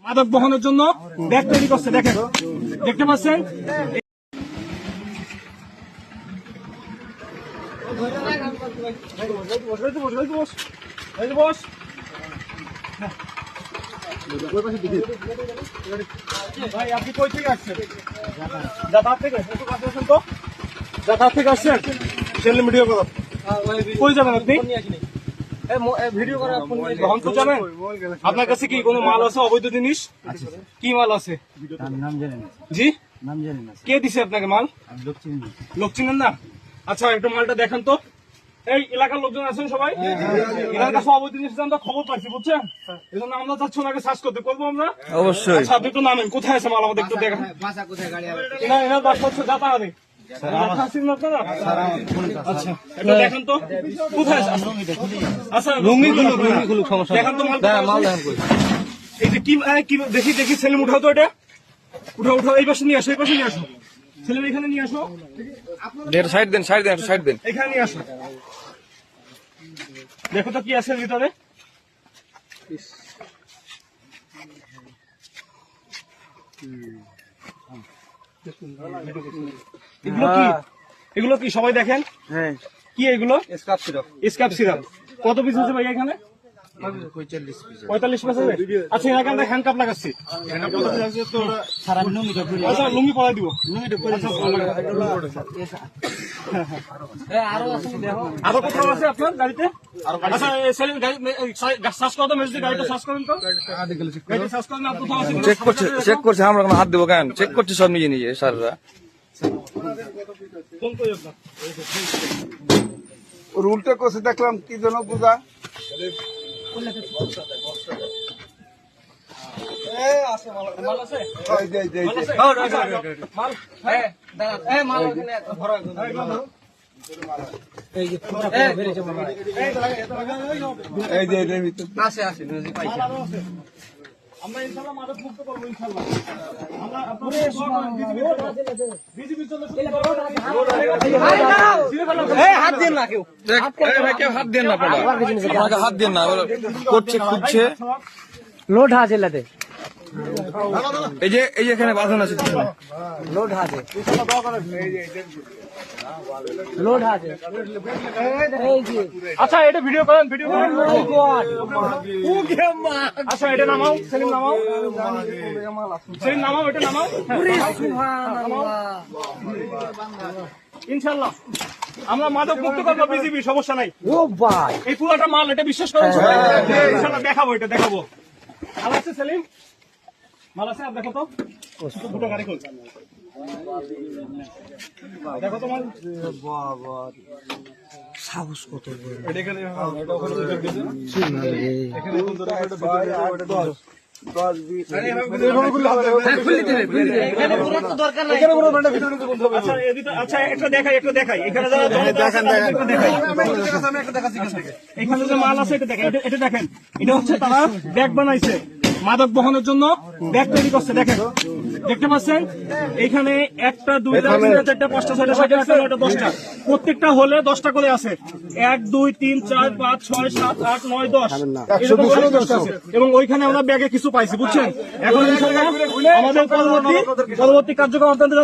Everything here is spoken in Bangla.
মাদক বহনের জন্য ব্যাগ তৈরি করছে। দেখেন, দেখতে পাচ্ছেন। ভাই আপনি কই থেকে আসছেন? যাতায়াত থেকে। তো যাতায়াত থেকে আসছেন, ছেলে ভিডিও করো। কই যাবেন আপনি? আপনার কাছে কি কোনো মাল আছে, অবৈধ জিনিস? কি মাল আছে? জি, কে দিছে আপনাকে মাল? লোক চিনেন না? আচ্ছা, একটু মালটা দেখেন তো। এই এলাকার লোকজন আছেন সবাই? এনার কাছে অবৈধ জিনিস আমরা খবর পাচ্ছি, বুঝছেন? এই জন্য আমরা যাচ্ছি ওনাকে সার্চ করতে। করবো আমরা অবশ্যই। আচ্ছা, আপনি একটু নামেন, কোথায় আছে মাল আমাদের একটু দেখেন। এনার বাসা হচ্ছে যাতায়াতে। আচ্ছা, একটু দেখেন তো কোথায় আছে। আচ্ছা, লুঙ্গিগুলো সমস্যা দেখেন তো, মাল দেখেন। এই যে কি দেখি দেখি, সেলিম উঠাও তো, এটা উঠাও। এই পাশে নিয়ে আসো, এই পাশে নিয়ে আসো। সেলিম এখানে নিয়ে আসো। সাইড দেন, এখানে নিয়ে আসো। দেখো তো কি আছে ভিতরে। এগুলো কি সবাই দেখেন? কি এগুলো? স্কাপ সিরাপ। কত পিস আছে ভাই এখানে? 45 পিস আছে। আচ্ছা, এখানে হ্যান্ডকাপ লাগাচ্ছি। আচ্ছা, লুঙ্গি পরাই দিব। আরো কোথাও আছে আপনার গাড়িতে? আচ্ছা, সার্চ করো তো, মেসেজ গাড়িটা সার্চ করেন তো। চেক করছে, আমরা কোনো হাত দেবো কেন? চেক করছে সব নিজে নিজে স্যাররা। রুলটা করছে দেখলাম, কি জন্য বুঝা। আমরা ইনশাআল্লাহ মাদক মুক্ত করবো। ইনশাআল্লাহ হাত দেন না, কেউ হাত দেন না, হাত দেন না। করছে, খুঁজছে, লোড আছে এলাতে। এই যে এখানে বাঁধানো আছে, লোড আছে। আচ্ছা, এটা ভিডিও করেন, আচ্ছা, এটা নামাও, সেলিম নামাও, এটা নামাও। ইনশাআল্লাহ আমরা মাদক মুক্ত করবো, বিজিবি, সমস্যা নাই। এই পুরোটা মাল, এটা বিশ্বাস করেন। ইনশাআল্লাহ দেখাবো, এটা দেখাবো। মাল আছে সেলিম, মাল আছে। আর দেখো তো, দুটো গাড়ি খোল, দেখো তো মাল। সাহস কত! আচ্ছা, একটা দেখাই। এখানে যে মাল আছে, এটা দেখেন। এটা দেখেন, এটা হচ্ছে তারা ব্যাগ বানাইছে, মাদক বহনের জন্য ব্যাগ তৈরি করছে। দেখেন, দেখতে পাচ্ছেন। এখানে 1, 2, 3, 4, 5, 6, 7, 8, 9, 10টা, প্রত্যেকটা হলে 10টা করে আছে। 1, 2, 3, 4, 5, 6, 7, 8, 9, 10 এবং ওইখানে আমরা ব্যাগে কিছু পাইছি, বুঝছেন? এখন ইনশাআল্লাহ আমাদের পরবর্তী কার্যক্রম